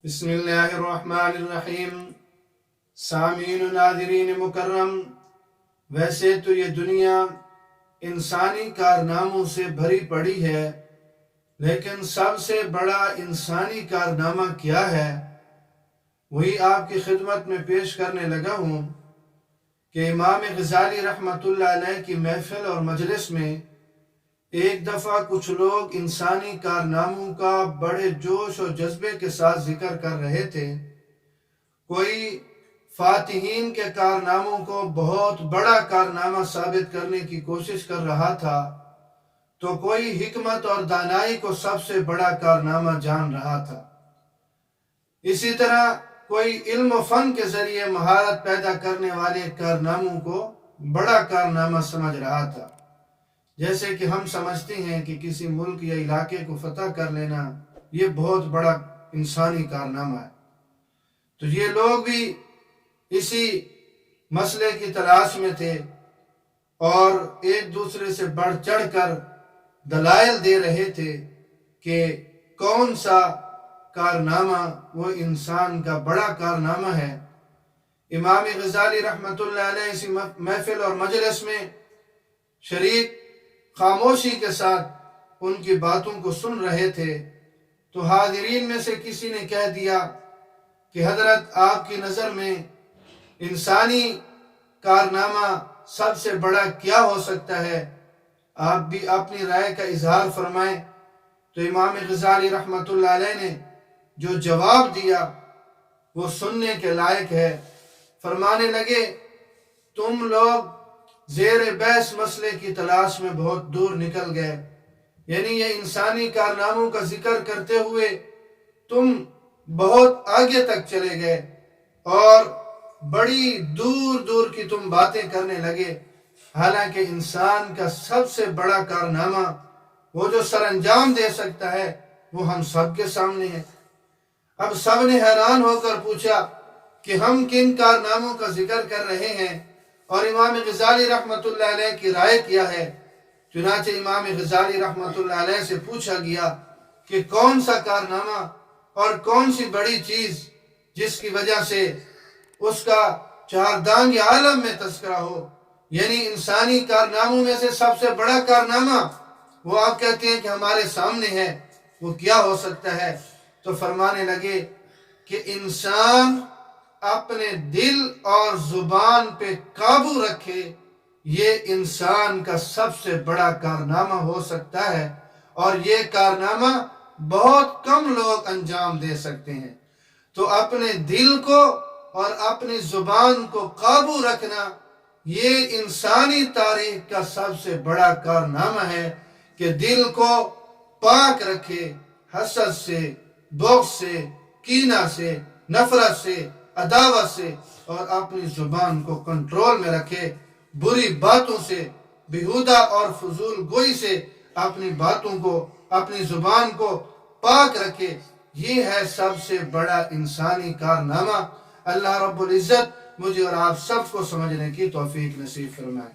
بسم اللہ الرحمن الرحیم۔ سامعین و ناظرین مکرم، ویسے تو یہ دنیا انسانی کارناموں سے بھری پڑی ہے، لیکن سب سے بڑا انسانی کارنامہ کیا ہے، وہی آپ کی خدمت میں پیش کرنے لگا ہوں کہ امام غزالی رحمۃ اللہ علیہ کی محفل اور مجلس میں ایک دفعہ کچھ لوگ انسانی کارناموں کا بڑے جوش و جذبے کے ساتھ ذکر کر رہے تھے۔ کوئی فاتحین کے کارناموں کو بہت بڑا کارنامہ ثابت کرنے کی کوشش کر رہا تھا، تو کوئی حکمت اور دانائی کو سب سے بڑا کارنامہ جان رہا تھا۔ اسی طرح کوئی علم و فن کے ذریعے مہارت پیدا کرنے والے کارناموں کو بڑا کارنامہ سمجھ رہا تھا، جیسے کہ ہم سمجھتے ہیں کہ کسی ملک یا علاقے کو فتح کر لینا یہ بہت بڑا انسانی کارنامہ ہے۔ تو یہ لوگ بھی اسی مسئلے کی تلاش میں تھے اور ایک دوسرے سے بڑھ چڑھ کر دلائل دے رہے تھے کہ کون سا کارنامہ وہ انسان کا بڑا کارنامہ ہے۔ امام غزالی رحمۃ اللہ علیہ اسی محفل اور مجلس میں شریک خاموشی کے ساتھ ان کی باتوں کو سن رہے تھے، تو حاضرین میں سے کسی نے کہہ دیا کہ حضرت، آپ کی نظر میں انسانی کارنامہ سب سے بڑا کیا ہو سکتا ہے؟ آپ بھی اپنی رائے کا اظہار فرمائیں۔ تو امام غزالی رحمۃ اللہ علیہ نے جو جواب دیا وہ سننے کے لائق ہے۔ فرمانے لگے، تم لوگ زیر بحث مسئلے کی تلاش میں بہت دور نکل گئے، یعنی یہ انسانی کارناموں کا ذکر کرتے ہوئے تم بہت آگے تک چلے گئے اور بڑی دور دور کی تم باتیں کرنے لگے، حالانکہ انسان کا سب سے بڑا کارنامہ وہ جو سر انجام دے سکتا ہے وہ ہم سب کے سامنے ہے۔ اب سب نے حیران ہو کر پوچھا کہ ہم کن کارناموں کا ذکر کر رہے ہیں اور امام غزالی رحمۃ اللہ علیہ کی رائے کیا ہے۔ چنانچہ امام غزالی رحمۃ اللہ علیہ سے پوچھا گیا کہ کون سا کارنامہ اور کون سی بڑی چیز جس کی وجہ سے اس کا چہاردانگ عالم میں تذکرہ ہو، یعنی انسانی کارناموں میں سے سب سے بڑا کارنامہ وہ آپ کہتے ہیں کہ ہمارے سامنے ہے، وہ کیا ہو سکتا ہے؟ تو فرمانے لگے کہ انسان اپنے دل اور زبان پہ قابو رکھے، یہ انسان کا سب سے بڑا کارنامہ ہو سکتا ہے، اور یہ کارنامہ بہت کم لوگ انجام دے سکتے ہیں۔ تو اپنے دل کو اور اپنی زبان کو قابو رکھنا یہ انسانی تاریخ کا سب سے بڑا کارنامہ ہے کہ دل کو پاک رکھے حسد سے، بغض سے، کینہ سے، نفرت سے، عداوت سے، اور اپنی زبان کو کنٹرول میں رکھے، بری باتوں سے، بیہودہ اور فضول گوئی سے اپنی باتوں کو، اپنی زبان کو پاک رکھے۔ یہ ہے سب سے بڑا انسانی کارنامہ۔ اللہ رب العزت مجھے اور آپ سب کو سمجھنے کی توفیق نصیب فرمائے۔